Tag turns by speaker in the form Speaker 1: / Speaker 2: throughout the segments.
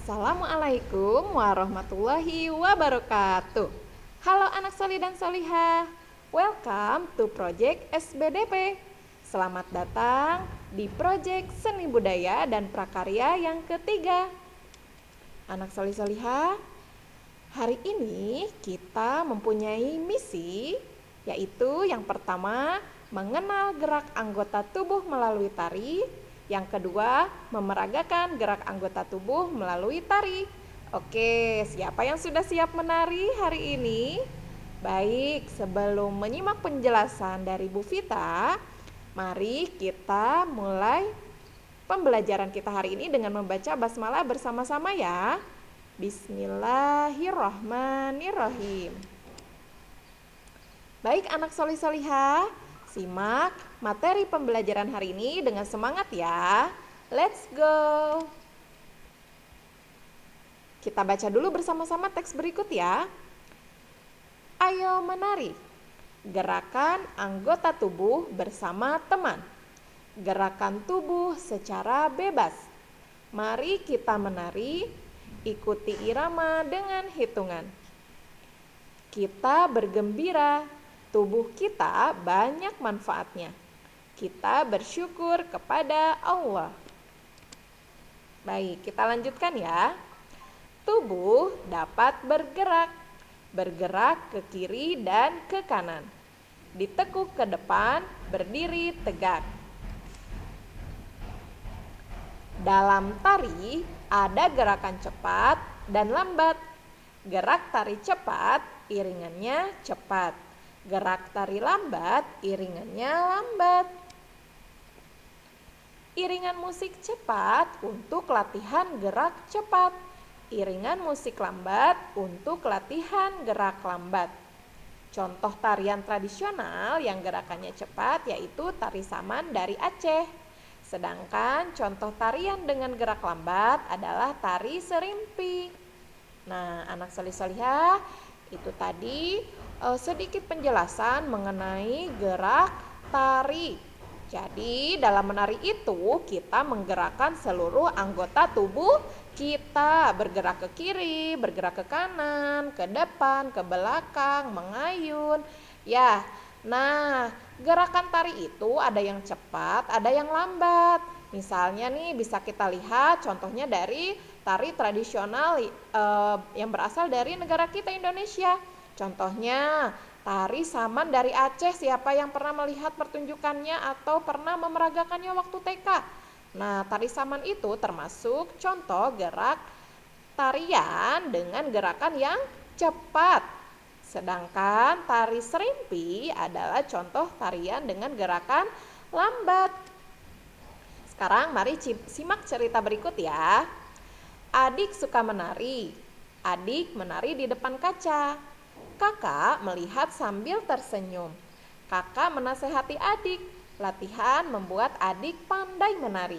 Speaker 1: Assalamualaikum warahmatullahi wabarakatuh. Halo anak solih dan solihah, welcome to Project SBDP. Selamat datang di Project Seni Budaya dan Prakarya yang ketiga. Anak solih solihah, hari ini kita mempunyai misi, yaitu yang pertama mengenal gerak anggota tubuh melalui tari. Yang kedua, memeragakan gerak anggota tubuh melalui tari. Oke, siapa yang sudah siap menari hari ini? Baik, sebelum menyimak penjelasan dari Bu Vita, mari kita mulai pembelajaran kita hari ini dengan membaca basmalah bersama-sama ya. Bismillahirrahmanirrahim. Baik anak solih-solihah, simak materi pembelajaran hari ini dengan semangat ya. Let's go. Kita baca dulu bersama-sama teks berikut ya. Ayo menari. Gerakan anggota tubuh bersama teman. Gerakan tubuh secara bebas. Mari kita menari, ikuti irama dengan hitungan. Kita bergembira. Tubuh kita banyak manfaatnya. Kita bersyukur kepada Allah. Baik, kita lanjutkan ya. Tubuh dapat bergerak. Bergerak ke kiri dan ke kanan. Ditekuk ke depan, berdiri tegak. Dalam tari ada gerakan cepat dan lambat. Gerak tari cepat, iringannya cepat. Gerak tari lambat, iringannya lambat. Iringan musik cepat untuk latihan gerak cepat. Iringan musik lambat untuk latihan gerak lambat. Contoh tarian tradisional yang gerakannya cepat yaitu tari saman dari Aceh. Sedangkan contoh tarian dengan gerak lambat adalah tari serimpi. Nah, anak solih-solihah, itu tadi sedikit penjelasan mengenai gerak tari. Jadi dalam menari itu kita menggerakkan seluruh anggota tubuh kita, bergerak ke kiri, bergerak ke kanan, ke depan, ke belakang, mengayun. Ya, nah gerakan tari itu ada yang cepat, ada yang lambat. Misalnya nih bisa kita lihat contohnya dari tari tradisional yang berasal dari negara kita Indonesia. Contohnya tari saman dari Aceh, siapa yang pernah melihat pertunjukannya atau pernah memeragakannya waktu TK? Nah, tari saman itu termasuk contoh gerak tarian dengan gerakan yang cepat. Sedangkan tari serimpi adalah contoh tarian dengan gerakan lambat. Sekarang mari simak cerita berikut ya. Adik suka menari. Adik menari di depan kaca. Kakak melihat sambil tersenyum. Kakak menasehati adik. Latihan membuat adik pandai menari.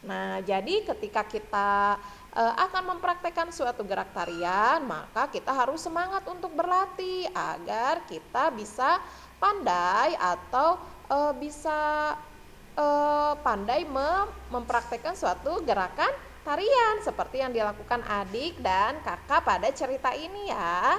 Speaker 1: Nah, jadi ketika kita akan mempraktekkan suatu gerak tarian, maka kita harus semangat untuk berlatih agar kita bisa pandai atau bisa pandai mempraktekkan suatu gerakan tarian seperti yang dilakukan adik dan kakak pada cerita ini ya.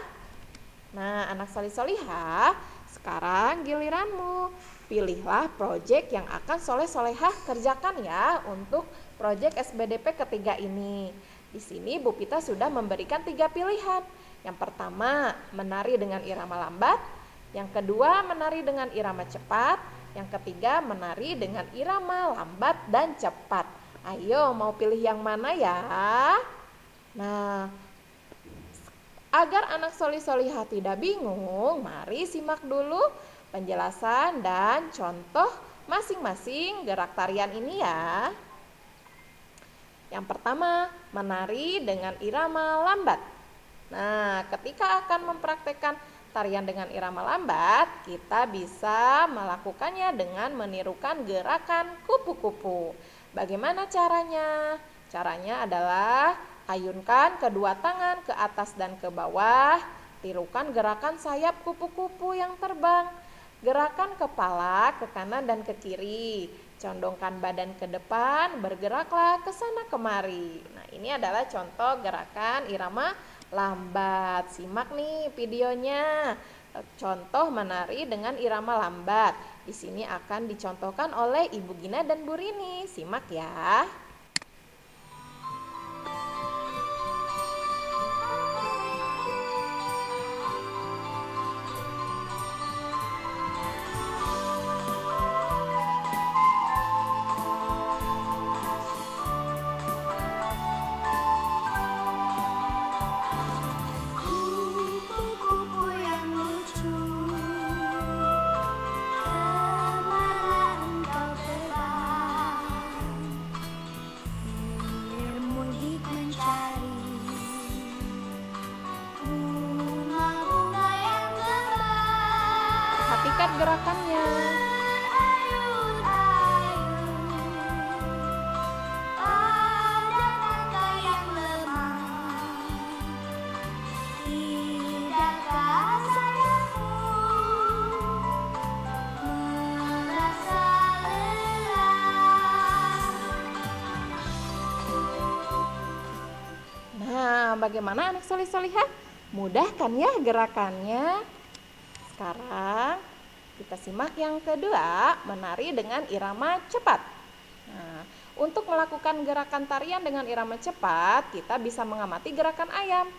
Speaker 1: Nah, anak solih-solihah, sekarang giliranmu. Pilihlah proyek yang akan soleh-solehah kerjakan ya untuk proyek SBDP ketiga ini. Di sini Bu Pita sudah memberikan 3 pilihan. Yang pertama, menari dengan irama lambat. Yang kedua, menari dengan irama cepat. Yang ketiga, menari dengan irama lambat dan cepat. Ayo, mau pilih yang mana ya? Nah, agar anak solih-solihah tidak bingung, mari simak dulu penjelasan dan contoh masing-masing gerak tarian ini ya. Yang pertama, menari dengan irama lambat. Nah, ketika akan mempraktekkan tarian dengan irama lambat, kita bisa melakukannya dengan menirukan gerakan kupu-kupu. Bagaimana caranya? Caranya adalah ayunkan kedua tangan ke atas dan ke bawah. Tirukan gerakan sayap kupu-kupu yang terbang. Gerakan kepala ke kanan dan ke kiri. Condongkan badan ke depan, bergeraklah ke sana kemari. Nah, ini adalah contoh gerakan irama lambat. Simak nih videonya. Contoh menari dengan irama lambat. Di sini akan dicontohkan oleh Ibu Gina dan Bu Rini. Simak ya. Perhatikan gerakannya. Nah, bagaimana anak solih-solihah? Mudah kan ya gerakannya? Sekarang kita simak yang kedua, menari dengan irama cepat. Nah, untuk melakukan gerakan tarian dengan irama cepat, kita bisa mengamati gerakan ayam.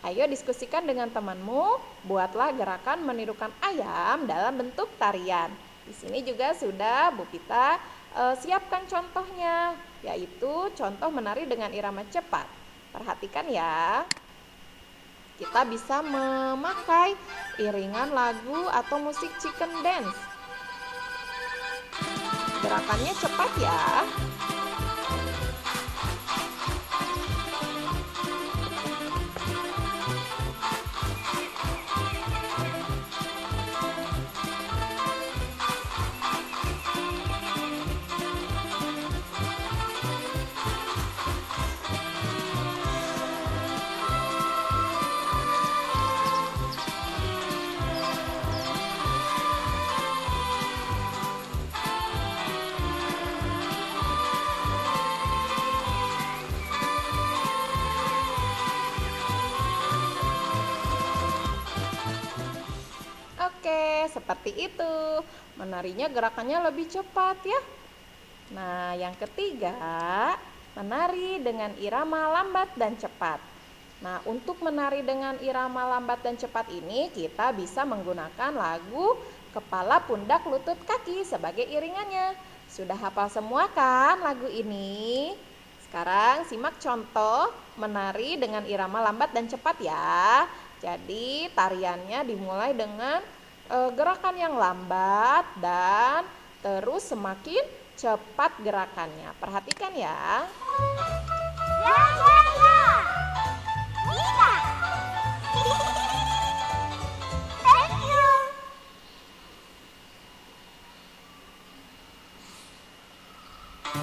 Speaker 1: Ayo diskusikan dengan temanmu, buatlah gerakan menirukan ayam dalam bentuk tarian. Di sini juga sudah Bu Pita siapkan contohnya, yaitu contoh menari dengan irama cepat. Perhatikan ya. Kita bisa memakai iringan lagu atau musik chicken dance. Gerakannya cepat ya. Oke, seperti itu. Menarinya gerakannya lebih cepat ya. Nah, yang ketiga, menari dengan irama lambat dan cepat. Nah, untuk menari dengan irama lambat dan cepat ini, kita bisa menggunakan lagu Kepala Pundak Lutut Kaki sebagai iringannya. Sudah hafal semua kan lagu ini? Sekarang simak contoh menari dengan irama lambat dan cepat ya. Jadi tariannya dimulai dengan gerakan yang lambat dan terus semakin cepat gerakannya. Perhatikan ya.
Speaker 2: Ya, ya, ya. Bisa. Thank you.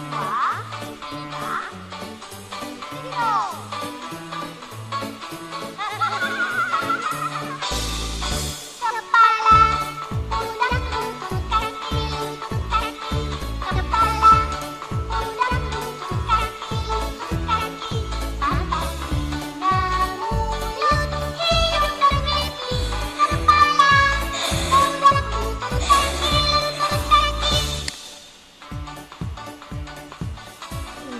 Speaker 2: Wah, wah. Gitu.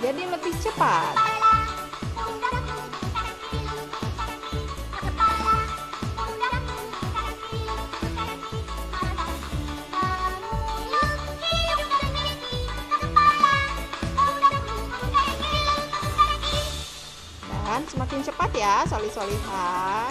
Speaker 1: Menjadi lebih cepat. Dan semakin cepat ya, solih-solihah.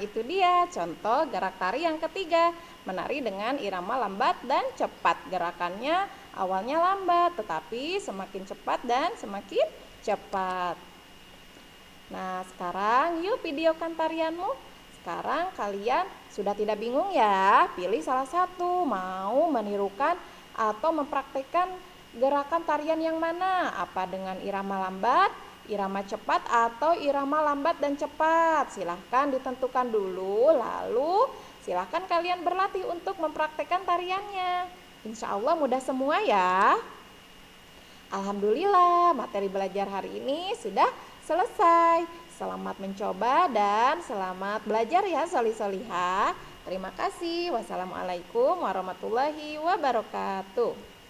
Speaker 1: itu dia contoh gerak tari yang ketiga, menari dengan irama lambat dan cepat. Gerakannya awalnya lambat, tetapi semakin cepat dan semakin cepat. Nah, sekarang yuk videokan tarianmu. Sekarang kalian sudah tidak bingung ya, pilih salah satu, mau menirukan atau mempraktekkan gerakan tarian yang mana? Apa dengan irama lambat, irama cepat, atau irama lambat dan cepat? Silahkan ditentukan dulu, lalu silahkan kalian berlatih untuk mempraktekkan tariannya. Insya Allah mudah semua ya. Alhamdulillah, materi belajar hari ini sudah selesai. Selamat mencoba dan selamat belajar ya soli-solihah. Terima kasih. Wassalamualaikum warahmatullahi wabarakatuh.